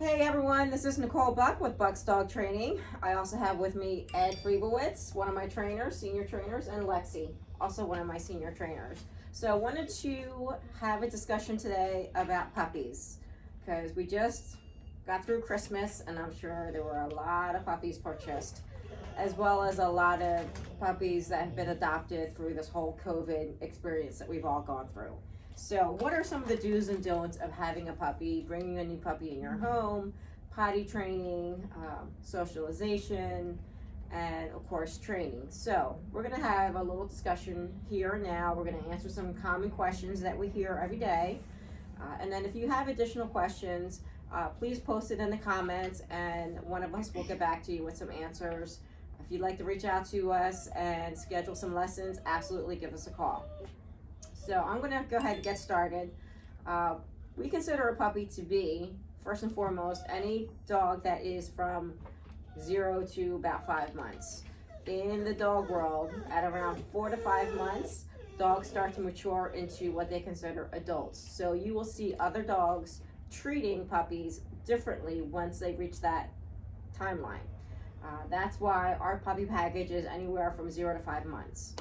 Hey everyone, this is Nicole Buck with Buck's Dog Training. I also have with me Ed Friebowitz, one of my trainers, senior trainers, and Lexi, also one of my senior trainers. So I wanted to have a discussion today about puppies because we just got through Christmas and I'm sure there were a lot of puppies purchased, as well as a lot of puppies that have been adopted through this whole COVID experience that we've all gone through. So what are some of the do's and don'ts of having a puppy, bringing a new puppy in your home, potty training, socialization, and of course training. So we're going to have a little discussion here and now. We're going to answer some common questions that we hear every day. And then if you have additional questions, please post it in the comments and one of us will get back to you with some answers. If you'd like to reach out to us and schedule some lessons, absolutely give us a call. So I'm going to go ahead and get started. We consider a puppy to be, first and foremost, any dog that is from 0 to about 5 months. In the dog world, at around 4 to 5 months, dogs start to mature into what they consider adults. So you will see other dogs treating puppies differently once they reach that timeline. That's why our puppy package is anywhere from 0 to 5 months.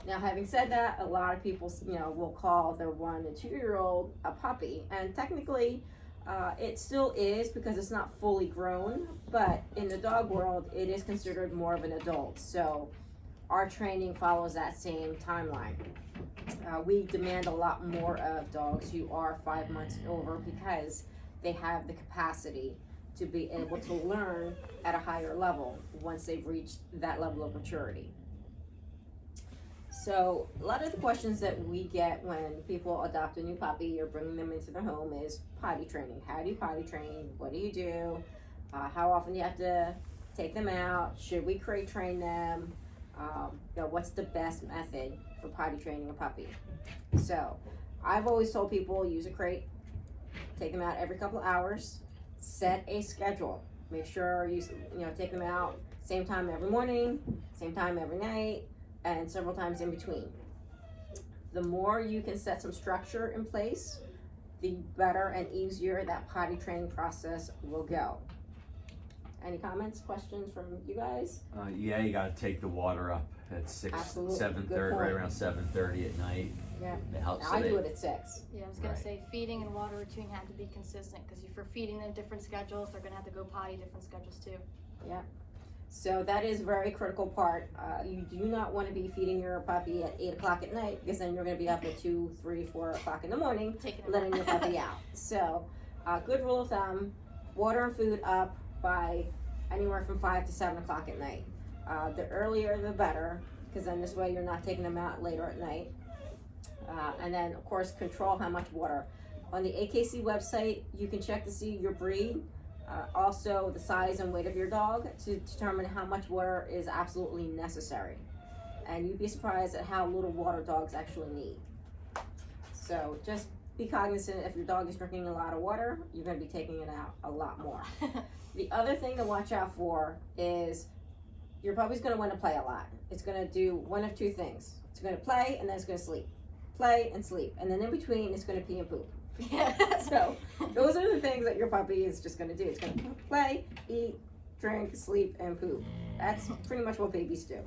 Now, having said that, a lot of people, will call their 1 and 2 year old a puppy, and technically, it still is because it's not fully grown. But in the dog world, it is considered more of an adult. So, our training follows that same timeline. We demand a lot more of dogs who are 5 months and over because they have the capacity to be able to learn at a higher level once they've reached that level of maturity. So a lot of the questions that we get when people adopt a new puppy or bringing them into their home is potty training. How do you potty train? What do you do? How often do you have to take them out? Should we crate train them? What's the best method for potty training a puppy? So I've always told people use a crate, take them out every couple of hours, set a schedule. Make sure you take them out same time every morning, same time every night, and several times in between. The more you can set some structure in place, the better and easier that potty training process will go. Any comments, questions from you guys? Yeah, you got to take the water up at 6, Absolutely. 7:30, right around 7:30 at night. Yeah. It helps. I do it at 6. Yeah, I was gonna Right. say feeding and water routine have to be consistent because if you're feeding them different schedules, they're gonna have to go potty different schedules too. Yeah. So that is a very critical part. You do not want to be feeding your puppy at 8 o'clock at night because then you're going to be up at 2, 3, 4 o'clock in the morning letting your puppy out. So good rule of thumb, water and food up by anywhere from 5 to 7 o'clock at night. The earlier the better, because then this way you're not taking them out later at night. And then of course control how much water. On the AKC website you can check to see your breed, also the size and weight of your dog to determine how much water is absolutely necessary. And you'd be surprised at how little water dogs actually need. So just be cognizant if your dog is drinking a lot of water, you're going to be taking it out a lot more. The other thing to watch out for is your puppy's going to want to play a lot. It's going to do one of two things. It's going to play and then it's going to sleep. Play and sleep. And then in between it's going to pee and poop. So those are the things that your puppy is just going to do. It's going to play, eat, drink, sleep, and poop. That's pretty much what babies do.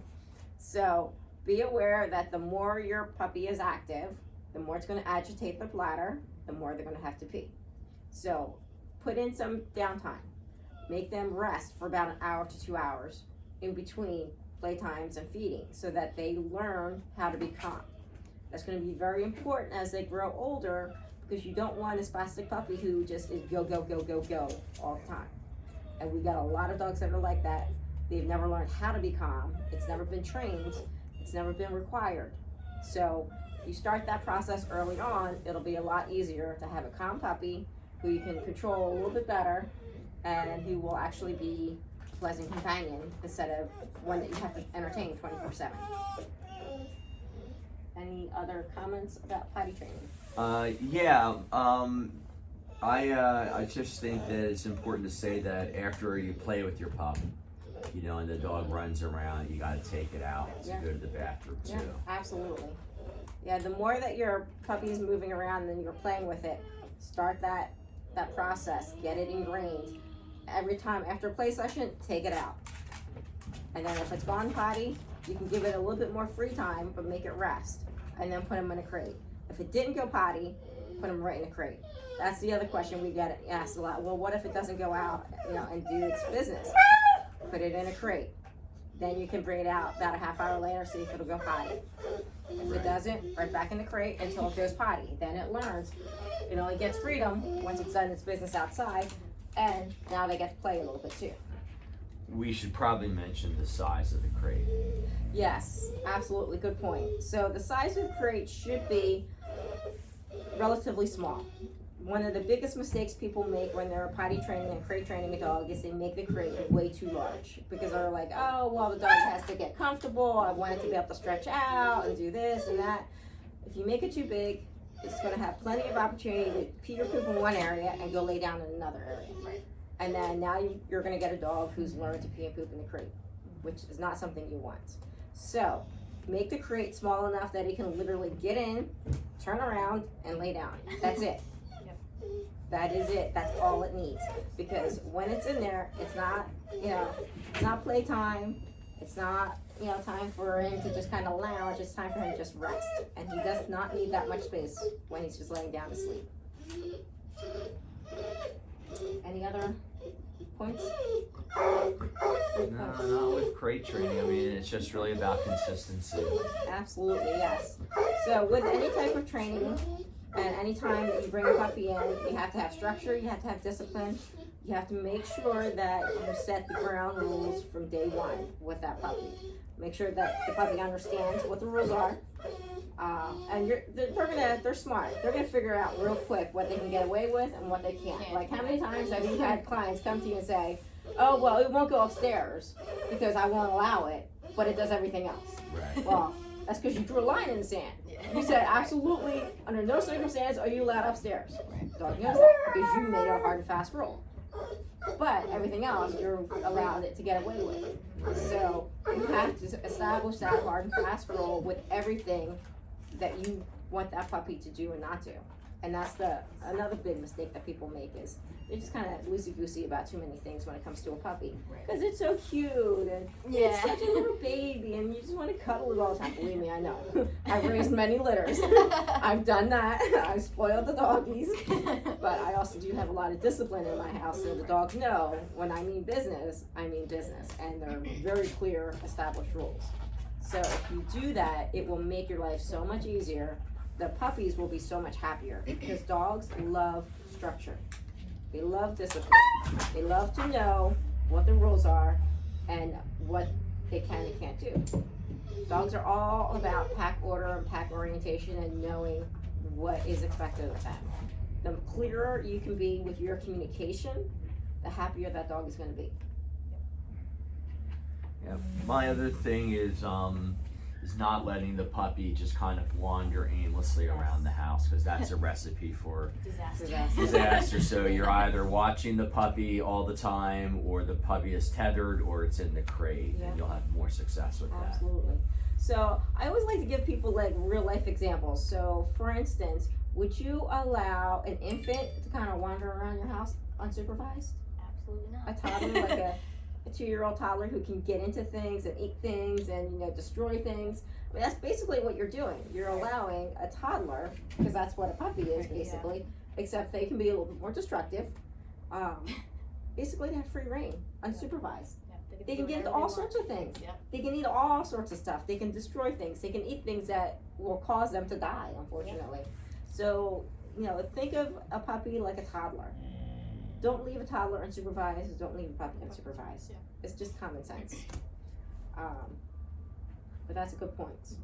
So be aware that the more your puppy is active, the more it's going to agitate the bladder, the more they're going to have to pee. So put in some downtime. Make them rest for about an hour to 2 hours in between playtimes and feeding so that they learn how to be calm. That's going to be very important as they grow older, because you don't want a spastic puppy who just is go, go, go, go, go all the time. And we got a lot of dogs that are like that. They've never learned how to be calm. It's never been trained. It's never been required. So if you start that process early on, it'll be a lot easier to have a calm puppy who you can control a little bit better and who will actually be a pleasant companion instead of one that you have to entertain 24/7. Any other comments about potty training? I just think that it's important to say that after you play with your pup, and the dog runs around, you got to take it out to go to the bathroom too. Yeah, absolutely. Yeah, the more that your puppy is moving around and you're playing with it, start that that process, get it ingrained. Every time after a play session, take it out. And then if it's gone potty, you can give it a little bit more free time, but make it rest. And then put them in a crate. If it didn't go potty, put them right in a crate. That's the other question we get asked a lot. Well, what if it doesn't go out, and do its business? Put it in a crate. Then you can bring it out about a half hour later, see if it'll go potty. If it doesn't, right back in the crate until it goes potty. Then it learns. It only gets freedom once it's done its business outside, and now they get to play a little bit too. We should probably mention the size of the crate. Yes, absolutely, good point. So the size of the crate should be relatively small. One of the biggest mistakes people make when they're potty training and crate training a dog is they make the crate way too large, because they're like, oh, well, the dog has to get comfortable. I want it to be able to stretch out and do this and that. If you make it too big, it's going to have plenty of opportunity to pee or poop in one area and go lay down in another area. Right. And then now you're going to get a dog who's learned to pee and poop in the crate, which is not something you want. So make the crate small enough that he can literally get in, turn around, and lay down. That's it. That is it. That's all it needs. Because when it's in there, it's not, it's not playtime. It's not, time for him to just kind of lounge. It's time for him to just rest. And he does not need that much space when he's just laying down to sleep. Any other points? No, not with crate training. I mean, it's just really about consistency. Absolutely, yes. So with any type of training, and any time that you bring a puppy in, you have to have structure, you have to have discipline, you have to make sure that you set the ground rules from day one with that puppy. Make sure that the puppy understands what the rules are, and they're smart. They're gonna figure out real quick what they can get away with and what they can't. Like, how many times have you had clients come to you and say, oh, well, it won't go upstairs because I won't allow it, but it does everything else. Right. Well, that's because you drew a line in the sand. You said, absolutely, under no circumstance are you allowed upstairs. The dog knows that because you made a hard and fast rule. But everything else, you're allowed it to get away with. So you have to establish that hard and fast rule with everything that you want that puppy to do and not do. And that's another big mistake that people make is they're just kind of loosey-goosey about too many things when it comes to a puppy. Because it's so cute and it's such a little baby and you just want to cuddle it all the time. Believe me, I know. I've raised many litters. I've done that. I've spoiled the doggies. But I also do have a lot of discipline in my house, so the dogs know when I mean business, I mean business. And there are very clear established rules. So if you do that, it will make your life so much easier. The puppies will be so much happier because dogs love structure. They love discipline. They love to know what the rules are and what they can and can't do. Dogs are all about pack order and pack orientation and knowing what is expected of them. The clearer you can be with your communication, the happier that dog is going to be. Yeah. My other thing is not letting the puppy just kind of wander aimlessly around the house, because that's a recipe for disaster. So you're either watching the puppy all the time, or the puppy is tethered, or it's in the crate, and you'll have more success with that. Absolutely. So I always like to give people like real life examples. So for instance, would you allow an infant to kind of wander around your house unsupervised? Absolutely not. A toddler, like a 2-year-old toddler who can get into things and eat things and destroy things. I mean, that's basically what you're doing. You're allowing a toddler, because that's what a puppy is basically, except they can be a little bit more destructive, basically to have free reign, unsupervised. They can get into all sorts of things. They can eat all sorts of stuff. They can destroy things. They can eat things that will cause them to die, unfortunately. So, think of a puppy like a toddler. Don't leave a toddler unsupervised. Don't leave a puppy unsupervised. It's just common sense. But that's a good point.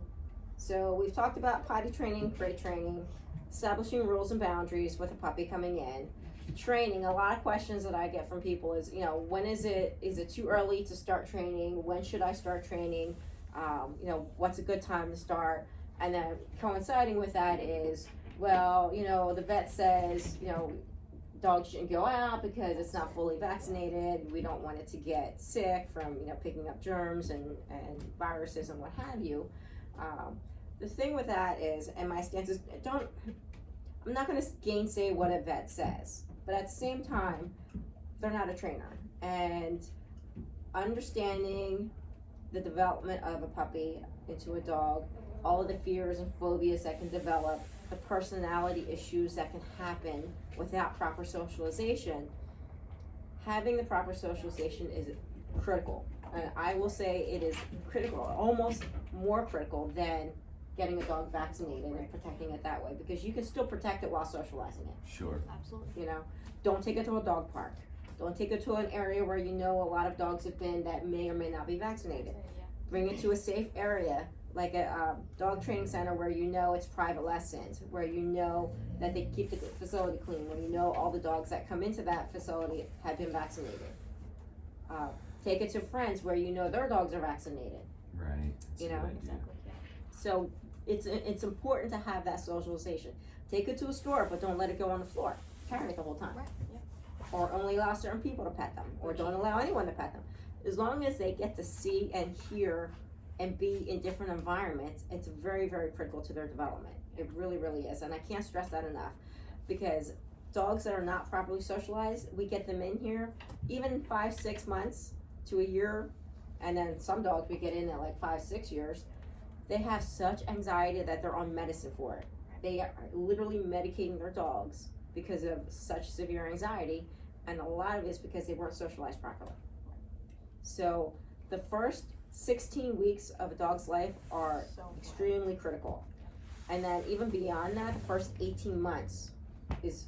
So we've talked about potty training, crate training, establishing rules and boundaries with a puppy coming in. Training, a lot of questions that I get from people is, when is it too early to start training? When should I start training? What's a good time to start? And then coinciding with that is, well, the vet says, dogs shouldn't go out because it's not fully vaccinated. We don't want it to get sick from picking up germs and viruses and what have you. The thing with that is, and my stance is, I'm not going to gainsay what a vet says. but at the same time, they're not a trainer. And understanding the development of a puppy into a dog, all of the fears and phobias that can develop, the personality issues that can happen without proper socialization, having the proper socialization is critical. And I will say it is critical, almost more critical than getting a dog vaccinated and protecting it that way, because you can still protect it while socializing it. Sure. Absolutely. You know, don't take it to a dog park. Don't take it to an area where you know a lot of dogs have been that may or may not be vaccinated. Yeah. Bring it to a safe area, like a dog training center where you know it's private lessons, where you know that they keep the facility clean, where you know all the dogs that come into that facility have been vaccinated. Take it to friends where you know their dogs are vaccinated. Right. You know, Exactly. Yeah. So it's important to have that socialization. Take it to a store, but don't let it go on the floor. Carry it the whole time. Right. Yeah. Or only allow certain people to pet them, or don't allow anyone to pet them. As long as they get to see and hear and be in different environments, it's very, very critical to their development. It really, really is. And I can't stress that enough, because dogs that are not properly socialized, we get them in here, even 5-6 months to a year, and then some dogs we get in at like 5-6 years, they have such anxiety that they're on medicine for it. They are literally medicating their dogs because of such severe anxiety, and a lot of it is because they weren't socialized properly. So the first 16 weeks of a dog's life are So extremely critical. And then even beyond that, the first 18 months is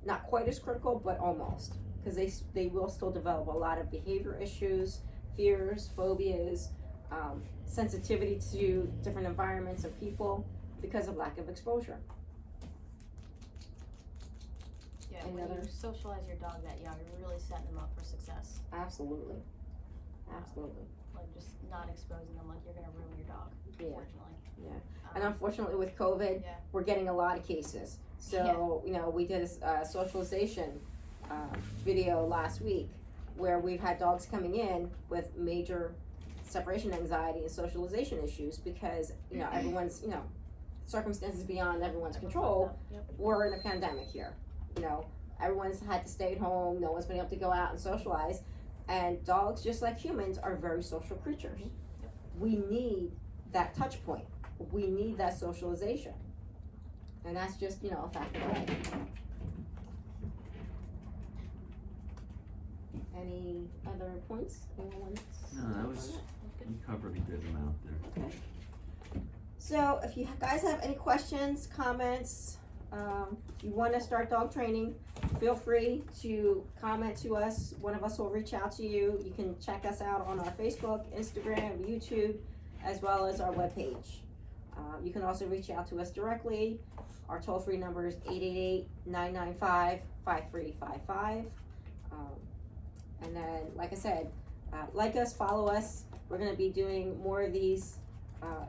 not quite as critical, but almost, because they will still develop a lot of behavior issues, fears, phobias, sensitivity to different environments and people because of lack of exposure. Yeah, Any when other- you socialize your dog that young, you're really setting them up for success. Absolutely. Absolutely. Like just not exposing them like you're gonna ruin your dog, Yeah. unfortunately. Yeah. And unfortunately with COVID, Yeah. we're getting a lot of cases. So, you know, we did a socialization video last week where we've had dogs coming in with major separation anxiety and socialization issues because, you know, everyone's, you know, circumstances beyond everyone's control. Yep. We're in a pandemic here. You know, everyone's had to stay at home, no one's been able to go out and socialize. And dogs, just like humans, are very social creatures. Yep. We need that touch point. We need that socialization. And that's just, you know, a fact of life. Any other points? Anyone wants? No, that was, you covered a good amount there. Okay. So if you guys have any questions, comments, if you want to start dog training, feel free to comment to us. One of us will reach out to you. You can check us out on our Facebook, Instagram, YouTube, as well as our webpage. You can also reach out to us directly. Our toll-free number is 888-995-5355. And then, like I said, like us, follow us. We're going to be doing more of these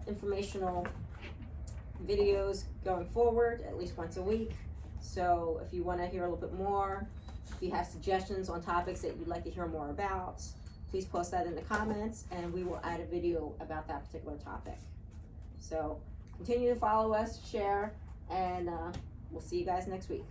informational videos going forward, at least once a week. So if you want to hear a little bit more, if you have suggestions on topics that you'd like to hear more about, please post that in the comments and we will add a video about that particular topic. So continue to follow us, share, and we'll see you guys next week.